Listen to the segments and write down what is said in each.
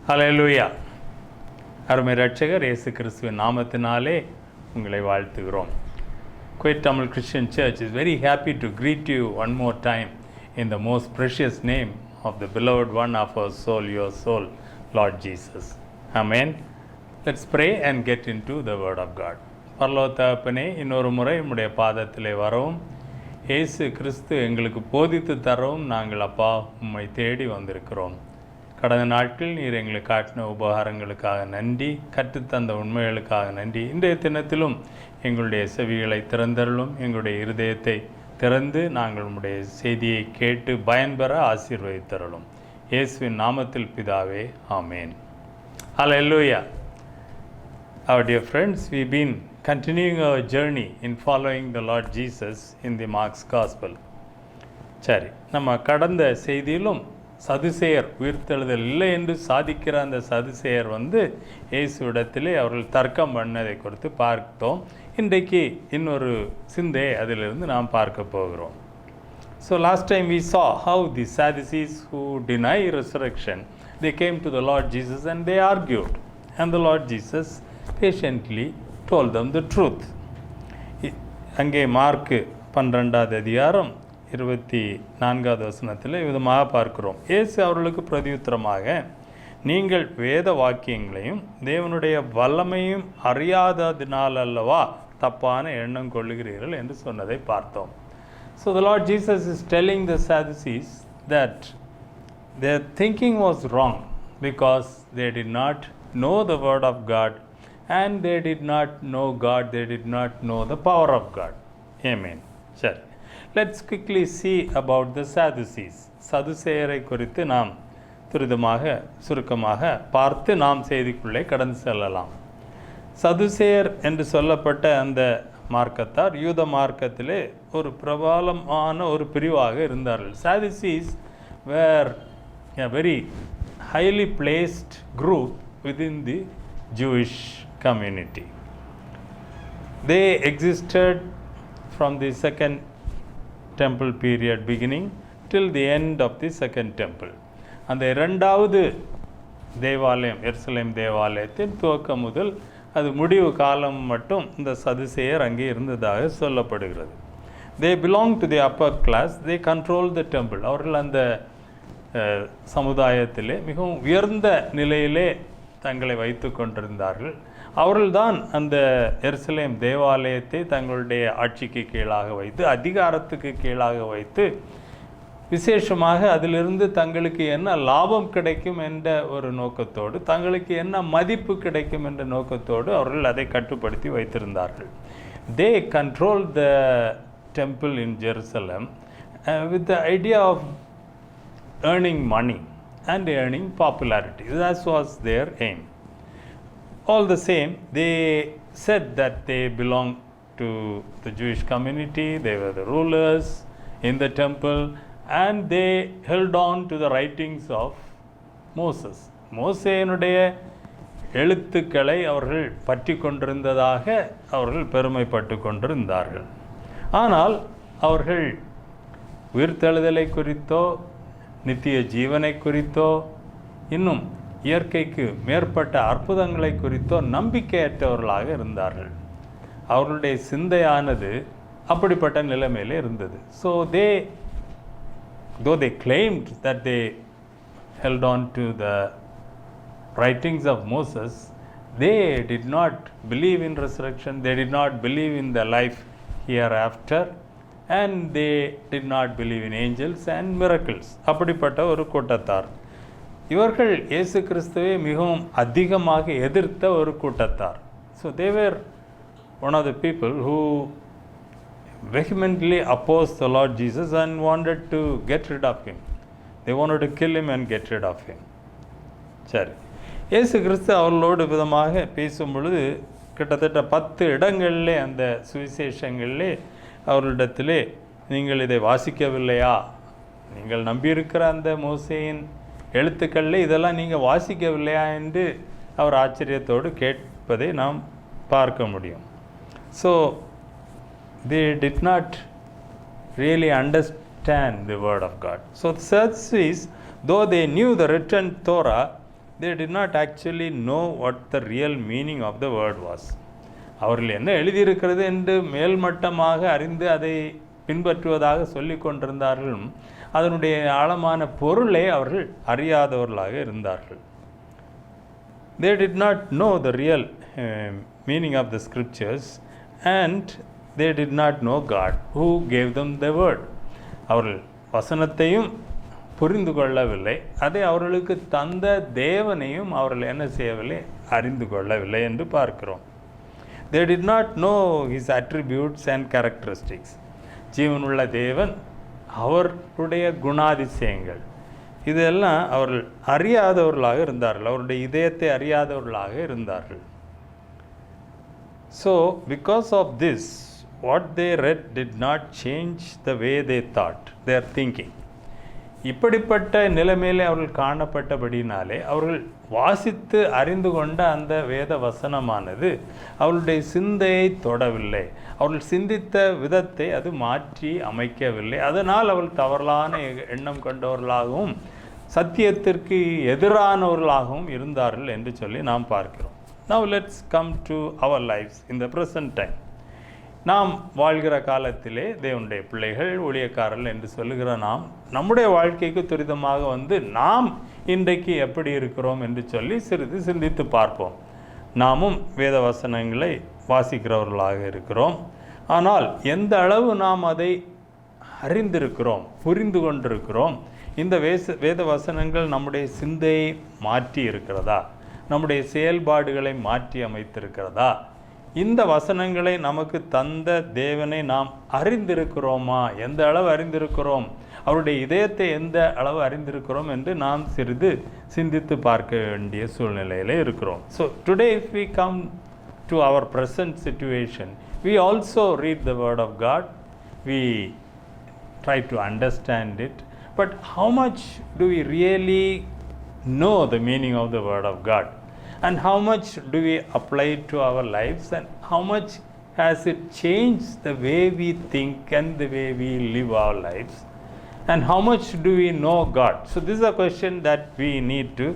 ஹல்லேலூயா. அருமை ரட்சகர் இயேசு கிறிஸ்துவின் நாமத்தினாலே உங்களை வாழ்த்துகிறோம். Kuwait Tamil Christian Church is very happy to greet you one more time in the most precious name of the beloved one of our soul, your soul, Lord Jesus. Amen. Let's pray and get into the word of God. பரலோக தகப்பனே, இன்னொரு முறை உம்முடைய பாதத்திலே வரவும் இயேசு கிறிஸ்து எங்களுக்கு போதித்து தரவும் நாங்கள் அப்பா உம்மை தேடி வந்திருக்கிறோம். கடந்த நாட்கள் நீர் எங்களுக்கு காட்டின உபகாரங்களுக்காக நன்றி, கற்றுத்தந்த உண்மைகளுக்காக நன்றி. இன்றைய தினத்திலும் எங்களுடைய செவிகளை திறந்தருளும், எங்களுடைய இருதயத்தை திறந்து நாங்கள் உம்முடைய செய்தியை கேட்டு பயன்பெற ஆசீர்வதித்தருளும். இயேசுவின் நாமத்தில் பிதாவே, ஆமேன். ஹல்லேலூயா. Our dear friends, we've been continuing our journey in following the Lord Jesus in the Mark's Gospel. சரி, நம்ம கடந்த செய்தியிலும் சதுசேயர் உயிர்த்தெழுதல் இல்லை என்று சாதிக்கிற அந்த சதுசேயர் இயேசுவிடத்திலே அவர்கள் தர்க்கம் பண்ணதை குறித்து பார்த்தோம். இன்றைக்கு இன்னொரு சிந்தையை அதிலிருந்து நாம் பார்க்க போகிறோம். So last time we saw how the Sadducees who deny resurrection, they came to the Lord Jesus and they argued, and the Lord Jesus patiently told them the truth. அங்கே மார்க்கு 12வது அதிகாரம் 24வது வசனத்தில் விதமாக பார்க்கிறோம். இயேசு அவர்களுக்கு பிரதியுத்தரமாக, நீங்கள் வேத வாக்கியங்களையும் தேவனுடைய வல்லமையும் அறியாததினால் அல்லவா தப்பான எண்ணம் கொள்ளுகிறீர்கள் என்று சொன்னதை பார்த்தோம். So the Lord Jesus is telling the Sadducees that their thinking was wrong because they did not know the word of God and they did not know God, they did not know the power of God. Amen. சரி, let's quickly see about the Sadducees. சதுசேயரை குறித்து நாம் சுருக்கமாக பார்த்து நாம் செய்திக்குள்ளே கடந்து செல்லலாம். சதுசேயர் என்று சொல்லப்பட்ட அந்த மார்க்கத்தார் யூத மார்க்கத்திலே ஒரு பிரபலமான ஒரு பிரிவாக இருந்தார்கள். Sadducees were a very highly placed group within the Jewish community. They existed from the second temple period beginning till the end of the second temple. அந்த இரண்டாவது தேவாலயம், எருசலேம் தேவாலயத்தின் துவக்கம் முதல் அது முடிவு காலம் மட்டும் இந்த சதுசேயர் அங்கே இருந்ததாக சொல்லப்படுகிறது. They belong to the upper class, they control the temple. அவர்கள் அந்த சமுதாயத்திலே மிகவும் உயர்ந்த நிலையிலே தங்களை வைத்து கொண்டிருந்தார்கள். அவர்கள்தான் அந்த எருசலேம் தேவாலயத்தை தங்களுடைய ஆட்சிக்கு கீழாக வைத்து, அதிகாரத்துக்கு கீழாக வைத்து, விசேஷமாக அதிலிருந்து தங்களுக்கு என்ன லாபம் கிடைக்கும் என்ற ஒரு நோக்கத்தோடு, தங்களுக்கு என்ன மதிப்பு கிடைக்கும் என்ற நோக்கத்தோடு அவர்கள் அதை கட்டுப்படுத்தி வைத்திருந்தார்கள். They controlled the temple in Jerusalem with the idea of earning money and earning popularity. That was their aim. All the same, they said that they belonged to the Jewish community, they were the rulers in the temple, and they held on to the writings of Moses. மோசேயினுடைய எழுத்துக்களை அவர்கள் பற்றி கொண்டிருந்ததாக அவர்கள் பெருமைப்பட்டு கொண்டிருந்தார்கள். ஆனால் அவர்கள் உயிர்த்தெழுதலை குறித்தோ நித்திய ஜீவனை குறித்தோ இன்னும் இயற்கைக்கு மேற்பட்ட அற்புதங்களை குறித்தோ நம்பிக்கையற்றவர்களாக இருந்தார்கள். அவர்களுடைய சிந்தையானது அப்படிப்பட்ட நிலைமையிலே இருந்தது. So though they claimed that they held on to the writings of Moses, they did not believe in resurrection, they did not believe in the life hereafter, and they did not believe in angels and miracles. அப்படிப்பட்ட ஒரு கூட்டத்தார். இவர்கள் இயேசு கிறிஸ்துவை மிகவும் அதிகமாக எதிர்த்த ஒரு கூட்டத்தார். So they were one of the people who vehemently opposed the Lord Jesus and wanted to get rid of him. They wanted to kill him and get rid of him. சரி, இயேசு கிறிஸ்து அவர்களோடு விதமாக பேசும் பொழுது கிட்டத்தட்ட 10 இடங்களிலே அந்த சுவிசேஷங்களிலே அவர்களிடத்திலே நீங்கள் இதை வாசிக்கவில்லையா, நீங்கள் நம்பியிருக்கிற அந்த மோசேயின் எழுத்துக்களில் இதெல்லாம் நீங்கள் வாசிக்கவில்லையா என்று அவர் ஆச்சரியத்தோடு கேட்பதை நாம் பார்க்க முடியும். So they did not really understand the word of God. So the Sadducees, though they knew the written Torah, they did not actually know what the real meaning of the word was. அவர்கள் என்ன எழுதியிருக்கிறது என்று மேல்மட்டமாக அறிந்து அதை பின்பற்றுவதாக சொல்லி கொண்டிருந்தார்கள். அதனுடைய ஆழமான பொருளை அவர்கள் அறியாதவர்களாக இருந்தார்கள். They did not know the real meaning of the scriptures and they did not know God who gave them the word. அவர்கள் வசனத்தையும் புரிந்து கொள்ளவில்லை, அதை அவர்களுக்கு தந்த தேவனையும் அவர்கள் என்ன செய்யவில்லை, அறிந்து கொள்ளவில்லை என்று பார்க்கிறோம். They did not know his attributes and characteristics. ஜீவனுள்ள தேவன், அவருடைய குணாதிசயங்கள், இதெல்லாம் அவர்கள் அறியாதவர்களாக இருந்தார்கள், அவருடைய இதயத்தை அறியாதவர்களாக இருந்தார்கள். So because of this, what they read did not change the way they thought, their thinking. இப்படிப்பட்ட நிலைமையிலே அவர்கள் காணப்பட்டபடினாலே அவர்கள் வாசித்து அறிந்து கொண்ட அந்த வேத வசனமானது அவர்களுடைய சிந்தையை தொடவில்லை, அவர்கள் சிந்தித்த விதத்தை அது மாற்றி அமைக்கவில்லை. அதனால் அவர்கள் தவறான எண்ணம் கொண்டவர்களாகவும் சத்தியத்திற்கு எதிரானவர்களாகவும் இருந்தார்கள் என்று சொல்லி நாம் பார்க்கிறோம். Now let's come to our lives in the present time. நாம் வாழ்கிற காலத்திலே தேவனுடைய பிள்ளைகள், ஊழியக்காரர்கள் என்று சொல்லுகிற நாம் நம்முடைய வாழ்க்கைக்கு துரிதமாக வந்து நாம் இன்றைக்கு எப்படி இருக்கிறோம் என்று சொல்லி சிறிது சிந்தித்து பார்ப்போம். நாமும் வேத வசனங்களை வாசிக்கிறவர்களாக இருக்கிறோம். ஆனால் எந்த அளவு நாம் அதை அறிந்திருக்கிறோம், புரிந்து கொண்டிருக்கிறோம், இந்த வேத வசனங்கள் நம்முடைய சிந்தையை மாற்றி இருக்கிறதா, நம்முடைய செயல்பாடுகளை மாற்றி அமைத்திருக்கிறதா, இந்த வசனங்களை நமக்கு தந்த தேவனை நாம் அறிந்திருக்கிறோமா, எந்த அளவு அறிந்திருக்கிறோம், அவருடைய இதயத்தை எந்த அளவு அறிந்திருக்கிறோம் என்று நாம் சிறிது சிந்தித்து பார்க்க வேண்டிய சூழ்நிலையில் இருக்கிறோம். So today if we come to our present situation, we also read the word of God, we try to understand it, but how much do we really know the meaning of the word of God? And how much do we apply it to our lives, and how much has it changed the way we think and the way we live our lives, and how much do we know God? So this is a question that we need to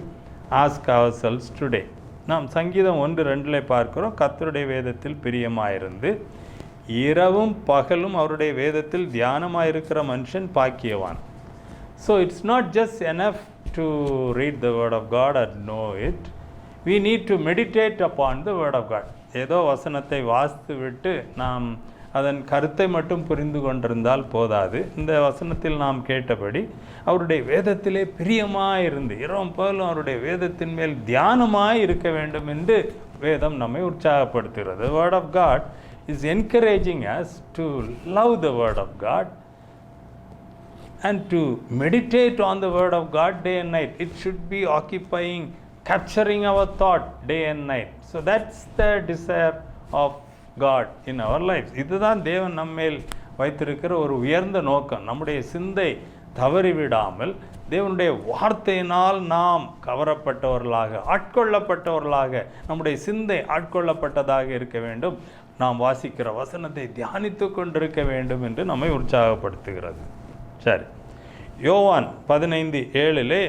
ask ourselves today. நாம் சங்கீதம் 1:2 பார்க்கிறோம், கர்த்தருடைய வேதத்தில் பிரியமாயிருந்து இரவும் பகலும் அவருடைய வேதத்தில் தியானமாயிருக்கிற மனுஷன் பாக்கியவான். So it's not just enough to read the word of God and know it. We need to meditate upon the word of God. ஏதோ வசனத்தை வாசித்து விட்டு நாம் அதன் கருத்தை மட்டும் புரிந்து கொண்டிருந்தால் போதாது. இந்த வசனத்தில் நாம் கேட்டபடி அவருடைய வேதத்திலே பிரியமாயிருந்து இரவும் பகலும் அவருடைய வேதத்தின் மேல் தியானமாய் இருக்க வேண்டும் என்று வேதம் நம்மை உற்சாகப்படுத்துகிறது. The word of God is encouraging us to love the word of God and to meditate on the word of God day and night. It should be occupying, capturing our thought day and night. So that's the desire of God in our lives. இதுதான் தேவன் நம்மேல் வைத்திருக்கிற ஒரு உயர்ந்த நோக்கம். நம்முடைய சிந்தை தவறிவிடாமல் தேவனுடைய வார்த்தையினால் நாம் கவரப்பட்டவர்களாக, ஆட்கொள்ளப்பட்டவர்களாக, நம்முடைய சிந்தை ஆட்கொள்ளப்பட்டதாக இருக்க வேண்டும். நாம் வாசிக்கிற வசனத்தை தியானித்து கொண்டிருக்க வேண்டும் என்று நம்மை உற்சாகப்படுத்துகிறது. சரி, யோவான் 15:7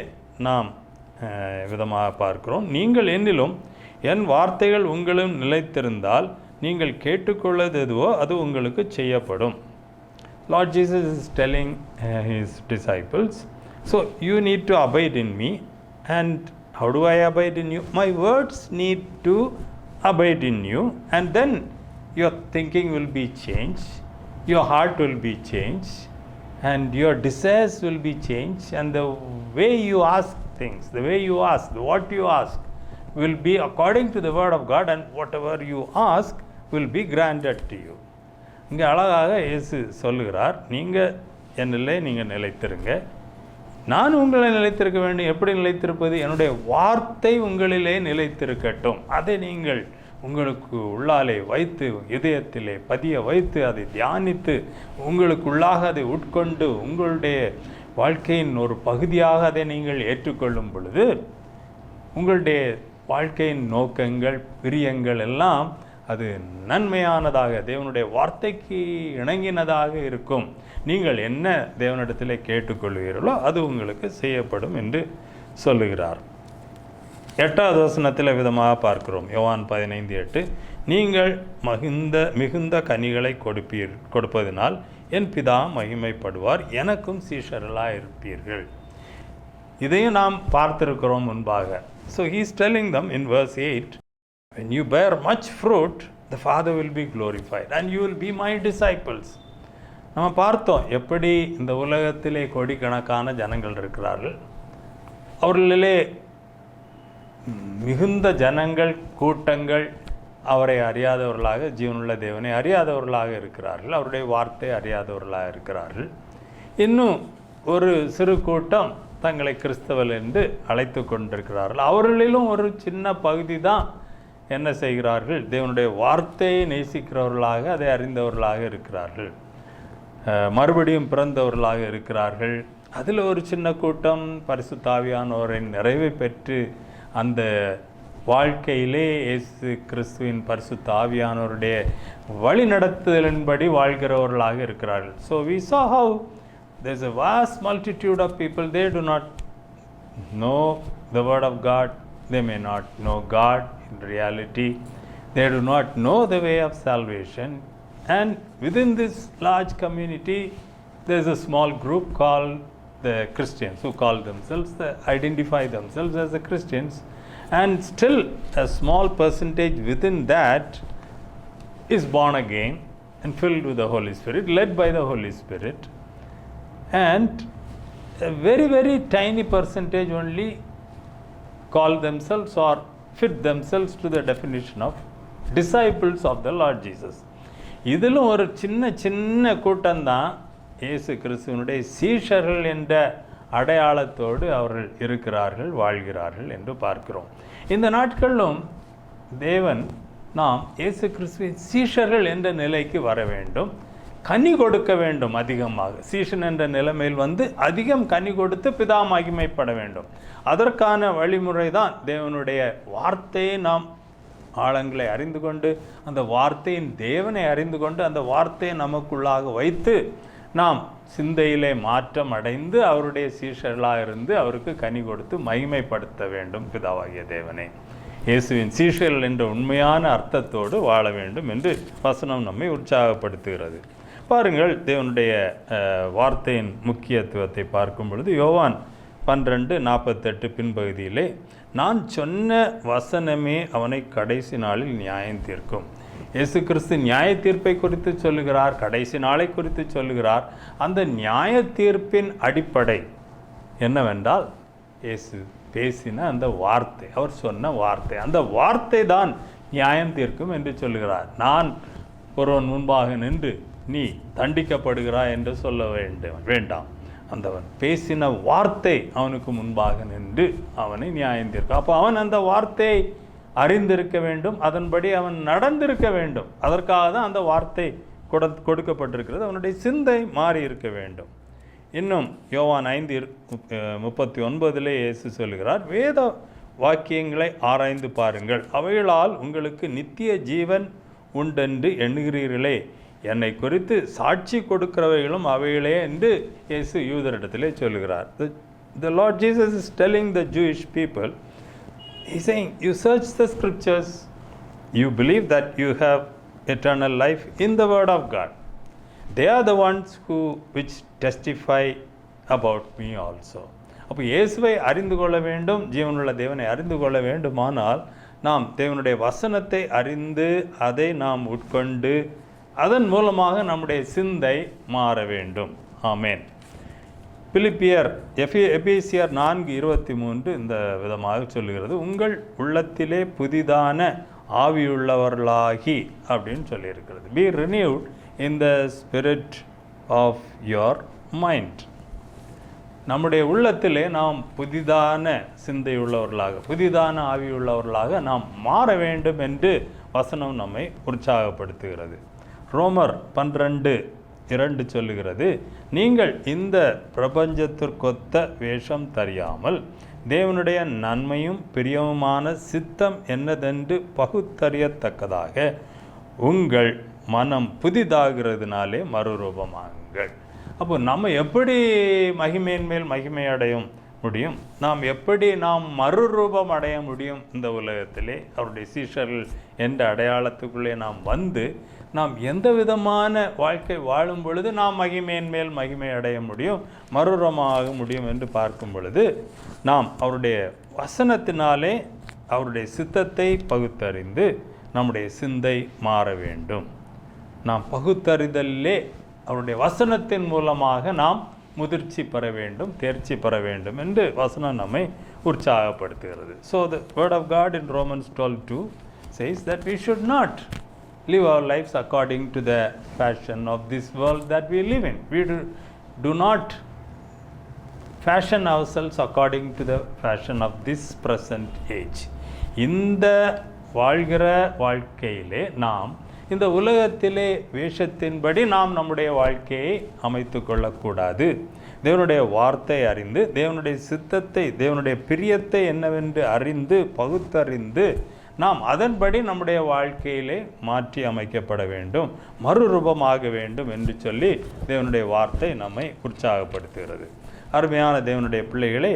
நாம் விதமாக பார்க்கிறோம். நீங்கள் என்னிலும் என் வார்த்தைகள் உங்களும் நிலைத்திருந்தால் நீங்கள் கேட்டுக்கொள்வது எதுவோ அது உங்களுக்கு செய்யப்படும். Lord Jesus is telling his disciples, so you need to abide in me. And how do I abide in you? My words need to abide in you, and then your thinking will be changed, your heart will be changed, and your desires will be changed, and the way you ask things, the way you ask, what you ask will be according to the word of God, and whatever you ask will be granted to you. இங்கே அழகாக இயேசு சொல்லுகிறார், நீங்கள் என்னிலே நீங்கள் நிலைத்திருங்க, நான் உங்களை நிலைத்திருக்க வேண்டும். எப்படி நிலைத்திருப்பது? என்னுடைய வார்த்தை உங்களிலே நிலைத்திருக்கட்டும். அதை நீங்கள் உங்களுக்கு உள்ளாலே வைத்து, இதயத்திலே பதிய வைத்து, அதை தியானித்து, உங்களுக்குள்ளாக அதை உட்கொண்டு உங்களுடைய வாழ்க்கையின் ஒரு பகுதியாக அதை நீங்கள் ஏற்றுக்கொள்ளும் பொழுது உங்களுடைய வாழ்க்கையின் நோக்கங்கள், பிரியங்கள் எல்லாம் அது நன்மையானதாக, தேவனுடைய வார்த்தைக்கு இணங்கினதாக இருக்கும். நீங்கள் என்ன தேவனிடத்தில் கேட்டுக்கொள்வீர்களோ அது உங்களுக்கு செய்யப்படும் என்று சொல்லுகிறார். 8வது வசனத்தில் விதமாக பார்க்கிறோம். யோவான் 15:8, நீங்கள் மிகுந்த கனிகளை கொடுப்பதினால் என் பிதா மகிமைப்படுவார், எனக்கும் சீஷர்களாக இருப்பீர்கள். இதையும் நாம் பார்த்திருக்கிறோம் முன்பாக. So he is telling them in verse 8, when you bear much fruit, the Father will be glorified and you will be my disciples. நம்ம பார்த்தோம் எப்படி இந்த உலகத்திலே கோடிக்கணக்கான ஜனங்கள் இருக்கிறார்கள். அவர்களிலே மிகுந்த ஜனங்கள், கூட்டங்கள் அவரை அறியாதவர்களாக, ஜீவனுள்ள தேவனை அறியாதவர்களாக இருக்கிறார்கள். அவருடைய வார்த்தை அறியாதவர்களாக இருக்கிறார்கள். இன்னும் ஒரு சிறு கூட்டம் தங்களை கிறிஸ்தவர்கள் என்று அழைத்து கொண்டிருக்கிறார்கள். அவர்களிலும் ஒரு சின்ன பகுதி தான் என்ன செய்கிறார்கள்? தேவனுடைய வார்த்தையை நேசிக்கிறவர்களாக, அதை அறிந்தவர்களாக இருக்கிறார்கள், மறுபடியும் பிறந்தவர்களாக இருக்கிறார்கள். அதில் ஒரு சின்ன கூட்டம் பரிசுத்த ஆவியானவரின் நிறைவை பெற்று அந்த வாழ்க்கையிலே இயேசு கிறிஸ்துவின் பரிசுத்த ஆவியானவருடைய வழிநடத்துதலின்படி வாழ்கிறவர்களாக இருக்கிறார்கள். So we saw how there's a vast multitude of people, they do not know the word of God, they may not know God in reality, they do not know the way of salvation, and within this large community there's a small group called the Christians, who call themselves, identify themselves as the Christians, and still a small percentage within that is born again and filled with the Holy Spirit, led by the Holy Spirit, and a very, very tiny percentage only call themselves or fit themselves to the definition of disciples of the Lord Jesus. இதிலும் ஒரு சின்ன கூட்டம்தான் இயேசு கிறிஸ்துவனுடைய சீஷர்கள் என்ற அடையாளத்தோடு அவர்கள் இருக்கிறார்கள், வாழ்கிறார்கள் என்று பார்க்கிறோம். இந்த நாட்களிலும் தேவன் நாம் இயேசு கிறிஸ்துவின் சீஷர்கள் என்ற நிலைக்கு வர வேண்டும், கனி கொடுக்க வேண்டும் அதிகமாக. சீஷன் என்ற நிலைமையில் அதிகம் கனி கொடுத்து பிதா மகிமைப்பட வேண்டும். அதற்கான வழிமுறை தான் தேவனுடைய வார்த்தையை நாம் ஆழங்களை அறிந்து கொண்டு, அந்த வார்த்தையின் தேவனை அறிந்து கொண்டு, அந்த வார்த்தையை நமக்குள்ளாக வைத்து நாம் சிந்தையிலே மாற்றம் அடைந்து அவருடைய சீஷர்களாக இருந்து அவருக்கு கனி கொடுத்து மகிமைப்படுத்த வேண்டும் பிதாவாகிய தேவனை. இயேசுவின் சீஷர்கள் என்ற உண்மையான அர்த்தத்தோடு வாழ வேண்டும் என்று வசனம் நம்மை உற்சாகப்படுத்துகிறது. பாருங்கள், தேவனுடைய வார்த்தையின் முக்கியத்துவத்தை பார்க்கும் பொழுது யோவான் 12:48 பின்பகுதியிலே, நான் சொன்ன வசனமே அவனை கடைசி நாளில் நியாயம் தீர்க்கும். இயேசு கிறிஸ்து நியாய தீர்ப்பை குறித்து சொல்லுகிறார், கடைசி நாளை குறித்து சொல்லுகிறார். அந்த நியாய தீர்ப்பின் அடிப்படை என்னவென்றால் இயேசு பேசின அந்த வார்த்தை, அவர் சொன்ன வார்த்தை, அந்த வார்த்தை தான் நியாயம் தீர்க்கும் என்று சொல்லுகிறார். நான் ஒருவன் முன்பாக நின்று நீ தண்டிக்கப்படுகிறாய் என்று சொல்ல வேண்டாம். அந்தவன் பேசின வார்த்தை அவனுக்கு முன்பாக நின்று அவனை நியாயம் தீர்க்கும். அப்போ அவன் அந்த வார்த்தையை அறிந்திருக்க வேண்டும், அதன்படி அவன் நடந்திருக்க வேண்டும். அதற்காக தான் அந்த வார்த்தை கொடுக்கப்பட்டிருக்கிறது. அவனுடைய சிந்தை மாறி இருக்க வேண்டும். இன்னும் யோவான் 5:39 இயேசு சொல்கிறார், வேத வாக்கியங்களை ஆராய்ந்து பாருங்கள், அவைகளால் உங்களுக்கு நித்திய ஜீவன் உண்டென்று எண்ணுகிறீர்களே, என்னை குறித்து சாட்சி கொடுக்கிறவைகளும் அவைகளே என்று இயேசு யூதரிடத்திலே சொல்கிறார். The Lord Jesus is telling the Jewish people, He's saying, you search the scriptures, you believe that you have eternal life in the word of God. They are the ones which testify about me also. அப்போ இயேசுவை அறிந்து கொள்ள வேண்டும், ஜீவனுள்ள தேவனை அறிந்து கொள்ள வேண்டுமானால் நாம் தேவனுடைய வசனத்தை அறிந்து அதை நாம் உட்கொண்டு அதன் மூலமாக நம்முடைய சிந்தை மாற வேண்டும். ஆமேன். எபேசியர் 4:23 இந்த விதமாக சொல்லுகிறது, உங்கள் உள்ளத்திலே புதிதான ஆவியுள்ளவர்களாகி அப்படின்னு சொல்லியிருக்கிறது. B renewed in the spirit of your mind. நம்முடைய உள்ளத்திலே நாம் புதிதான சிந்தையுள்ளவர்களாக, புதிதான ஆவியுள்ளவர்களாக நாம் மாற வேண்டும் என்று வசனம் நம்மை உற்சாகப்படுத்துகிறது. ரோமர் 12:2 சொல்லுகிறது, நீங்கள் இந்த பிரபஞ்சத்திற்கொத்த வேஷம் தெரியாமல் தேவனுடைய நன்மையும் பிரியமுமான சித்தம் என்னதென்று பகுத்தறியத்தக்கதாக உங்கள் மனம் புதிதாகிறதுனாலே மறுரூபமாகுங்கள். அப்போ நம்ம எப்படி மகிமையின் மேல் மகிமை அடைய முடியும்? நாம் எப்படி மறுரூபம் அடைய முடியும்? இந்த உலகத்திலே அவருடைய சீஷர்கள் என்ற அடையாளத்துக்குள்ளே நாம் வந்து நாம் எந்த விதமான வாழ்க்கை வாழும் பொழுது நாம் மகிமையின் மேல் மகிமை அடைய முடியும், மறுரூபமாக முடியும் என்று பார்க்கும் பொழுது நாம் அவருடைய வசனத்தினாலே அவருடைய சித்தத்தை பகுத்தறிந்து நம்முடைய சிந்தை மாற வேண்டும். நாம் பகுத்தறிதலே அவருடைய வசனத்தின் மூலமாக நாம் முதிர்ச்சி பெற வேண்டும், தேர்ச்சி பெற வேண்டும் என்று வசனம் நம்மை உற்சாகப்படுத்துகிறது. So the word of God in Romans 12:2 says that we should not live our lives according to the fashion of this world that we live in. We do not fashion ourselves according to the fashion of this present age. இந்த வாழ்கிற வாழ்க்கையிலே நாம் இந்த உலகத்திலே வேஷத்தின்படி நாம் நம்முடைய வாழ்க்கையை அமைத்து கொள்ளக்கூடாது. தேவனுடைய வார்த்தை அறிந்து, தேவனுடைய சித்தத்தை, தேவனுடைய பிரியத்தை என்னவென்று அறிந்து பகுத்தறிந்து நாம் அதன்படி நம்முடைய வாழ்க்கையிலே மாற்றி அமைக்கப்பட வேண்டும், மறுரூபமாக வேண்டும் என்று சொல்லி தேவனுடைய வார்த்தை நம்மை உற்சாகப்படுத்துகிறது. அருமையான தேவனுடைய பிள்ளைகளே,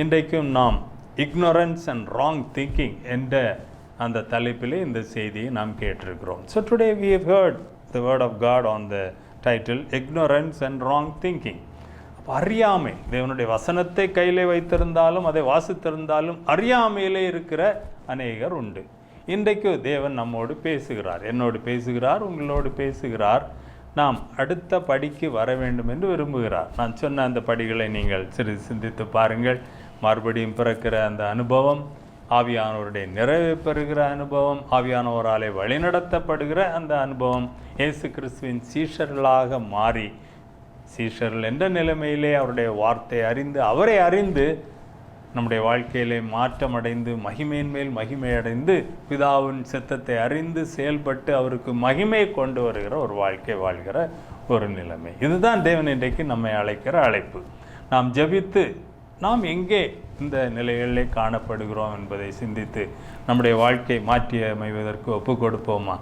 இன்றைக்கும் நாம் ignorance and wrong thinking என்ற அந்த தலைப்பிலே இந்த செய்தியை நாம் கேட்டிருக்கிறோம். So today we have heard the word of God on the title ignorance and wrong thinking. அறியாமை, தேவனுடைய வசனத்தை கையிலே வைத்திருந்தாலும் அதை வாசித்திருந்தாலும் அறியாமையிலே இருக்கிற அநேகர் உண்டு. இன்றைக்கு தேவன் நம்மோடு பேசுகிறார், என்னோடு பேசுகிறார், உங்களோடு பேசுகிறார். நாம் அடுத்த படிக்கு வர வேண்டும் என்று விரும்புகிறார். நான் சொன்ன அந்த படிகளை நீங்கள் சிறிது சிந்தித்து பாருங்கள். மறுபடியும் பிறக்கிற அந்த அனுபவம், ஆவியானவருடைய நிறைவு பெறுகிற அனுபவம், ஆவியானவராலே வழிநடத்தப்படுகிற அந்த அனுபவம், இயேசு கிறிஸ்துவின் சீஷர்களாக மாறி சீஷர்கள் என்ற நிலைமையிலே அவருடைய வார்த்தை அறிந்து, அவரை அறிந்து நம்முடைய வாழ்க்கையிலே மாற்றமடைந்து மகிமையின் மேல் மகிமை அடைந்து பிதாவின் சித்தத்தை அறிந்து செயல்பட்டு அவருக்கு மகிமை கொண்டு வருகிற ஒரு வாழ்க்கை வாழ்கிற ஒரு நிலைமை. இதுதான் தேவன் இன்றைக்கு நம்மை அழைக்கிற அழைப்பு. நாம் ஜெபித்து நாம் எங்கே இந்த நிலைகளிலே காணப்படுகிறோம் என்பதை சிந்தித்து நம்முடைய வாழ்க்கை மாற்றி அமைவதற்கு ஒப்பு கொடுப்போமா?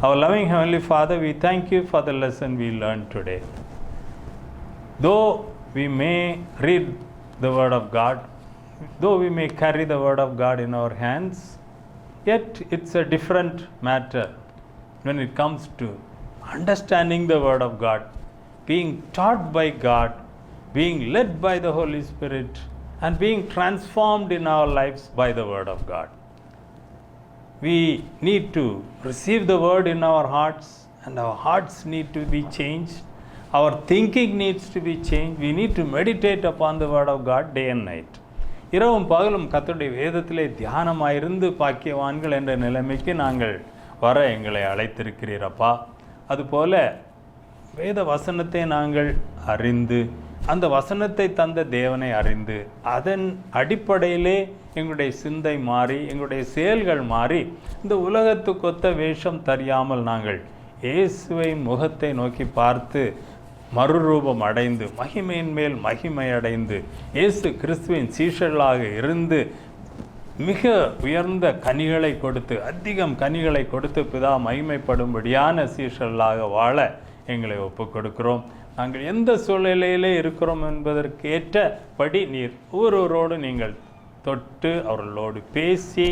Our loving Heavenly Father, we thank you for the lesson we learned today. Though we may read the Word of God, though we may carry the Word of God in our hands, yet it's a different matter when it comes to understanding the Word of God, being taught by God, being led by the Holy Spirit, and being transformed in our lives by the Word of God. We need to receive the Word in our hearts, and our hearts need to be changed. Our thinking needs to be changed. We need to meditate upon the Word of God day and night. இரவும் பகலும் கர்த்தருடைய வேதத்திலே தியானமாயிருந்து பாக்கியவான்கள் என்ற நிலைமைக்கு நாங்கள் வர எங்களை அழைத்திருக்கிறீரப்பா. அதுபோல வேத வசனத்தை நாங்கள் அறிந்து, அந்த வசனத்தை தந்த தேவனை அறிந்து, அதன் அடிப்படையிலே எங்களுடைய சிந்தை மாறி, எங்களுடைய செயல்கள் மாறி, இந்த உலகத்துக்கொத்த வேஷம் தெரியாமல் நாங்கள் இயேசுவை முகத்தை நோக்கி பார்த்து மறுரூபம் அடைந்து மகிமையின் மேல் மகிமை அடைந்து இயேசு கிறிஸ்துவின் சீஷர்களாக இருந்து மிக உயர்ந்த கனிகளை கொடுத்து, அதிகம் கனிகளை கொடுத்து பிதா மகிமைப்படும்படியான சீஷர்களாக வாழ எங்களை ஒப்புக் கொடுக்கிறோம். நாங்கள் எந்த சூழ்நிலையிலே இருக்கிறோம் என்பதற்கு ஏற்றபடி நீர் ஒவ்வொருவரோடு நீங்கள் தொட்டு அவர்களோடு பேசி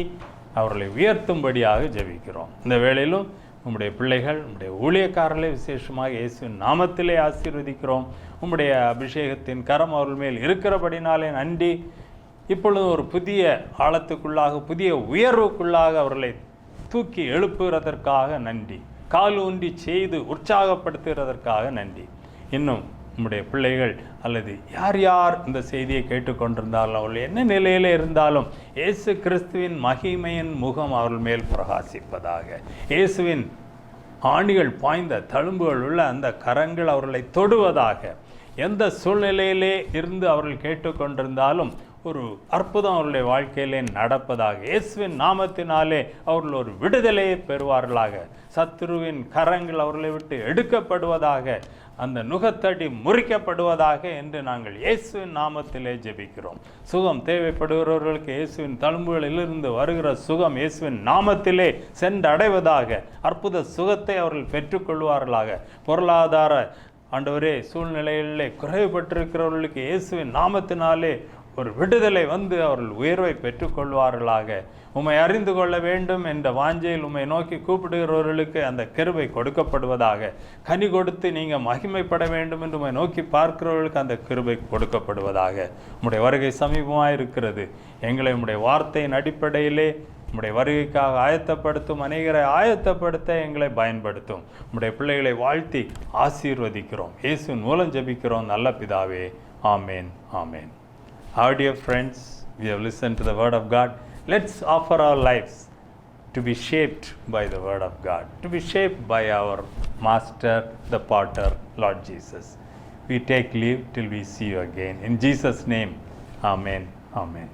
அவர்களை உயர்த்தும்படியாக ஜெபிக்கிறோம். இந்த வேளையிலும் உம்முடைய பிள்ளைகள், உம்முடைய ஊழியக்காரர்களை விசேஷமாக இயேசுவின் நாமத்திலே ஆசீர்வதிக்கிறோம். உம்முடைய அபிஷேகத்தின் கரம் அவர்கள் மேல் இருக்கிறபடினாலே நன்றி. இப்பொழுது ஒரு புதிய ஆழத்துக்குள்ளாக, புதிய உயர்வுக்குள்ளாக அவர்களை தூக்கி எழுப்புகிறதற்காக நன்றி. கால் ஊன்றி செய்து உற்சாகப்படுத்துகிறதற்காக நன்றி. இன்னும் உம்முடைய பிள்ளைகள் அல்லது யார் யார் இந்த செய்தியை கேட்டுக்கொண்டிருந்தாலும் அவர்கள் என்ன நிலையில் இருந்தாலும் இயேசு கிறிஸ்துவின் மகிமையின் முகம் அவர்கள் மேல் பிரகாசிப்பதாக. இயேசுவின் ஆணிகள் பாய்ந்த தழும்புகள் உள்ள அந்த கரங்கள் அவர்களை தொடுவதாக. எந்த சூழ்நிலையிலே இருந்து அவர்கள் கேட்டுக்கொண்டிருந்தாலும் ஒரு அற்புதம் அவர்களுடைய வாழ்க்கையிலே நடப்பதாக. இயேசுவின் நாமத்தினாலே அவர்கள் ஒரு விடுதலையை பெறுவார்களாக. சத்துருவின் கரங்கள் அவர்களை விட்டு எடுக்கப்படுவதாக, அந்த நுகத்தடி முறிக்கப்படுவதாக என்று நாங்கள் இயேசுவின் நாமத்திலே ஜெபிக்கிறோம். சுகம் தேவைப்படுகிறவர்களுக்கு இயேசுவின் தழும்புகளிலிருந்து வருகிற சுகம் இயேசுவின் நாமத்திலே சென்றடைவதாக. அற்புத சுகத்தை அவர்கள் பெற்றுக்கொள்வார்களாக. பொருளாதார ஆண்டவரே சூழ்நிலைகளிலே குறைவுபட்டிருக்கிறவர்களுக்கு இயேசுவின் நாமத்தினாலே ஒரு விடுதலை வந்து அவர்கள் உயர்வை பெற்றுக்கொள்வார்களாக. உம்மை அறிந்து கொள்ள வேண்டும் என்ற வாஞ்சையில் உம்மை நோக்கி கூப்பிடுகிறவர்களுக்கு அந்த கிருபை கொடுக்கப்படுவதாக. கனி கொடுத்து நீங்கள் மகிமைப்பட வேண்டும் என்று உம்மை நோக்கி பார்க்கிறவர்களுக்கு அந்த கிருபை கொடுக்கப்படுவதாக. உம்முடைய வருகை சமீபமாக இருக்கிறது. எங்களை உம்முடைய வார்த்தையின் அடிப்படையிலே உம்முடைய வருகைக்காக ஆயத்தப்படுத்தும், அநேகரை ஆயத்தப்படுத்த எங்களை பயன்படுத்தும். உம்முடைய பிள்ளைகளை வாழ்த்தி ஆசீர்வதிக்கிறோம். இயேசுவின் மூலம் ஜெபிக்கிறோம் நல்ல பிதாவே. ஆமேன், ஆமேன். Our dear friends, we have listened to the word of God. Let's offer our lives to be shaped by the word of God, to be shaped by our Master, the Potter, Lord Jesus. We take leave till we see you again. In Jesus' name, amen, amen.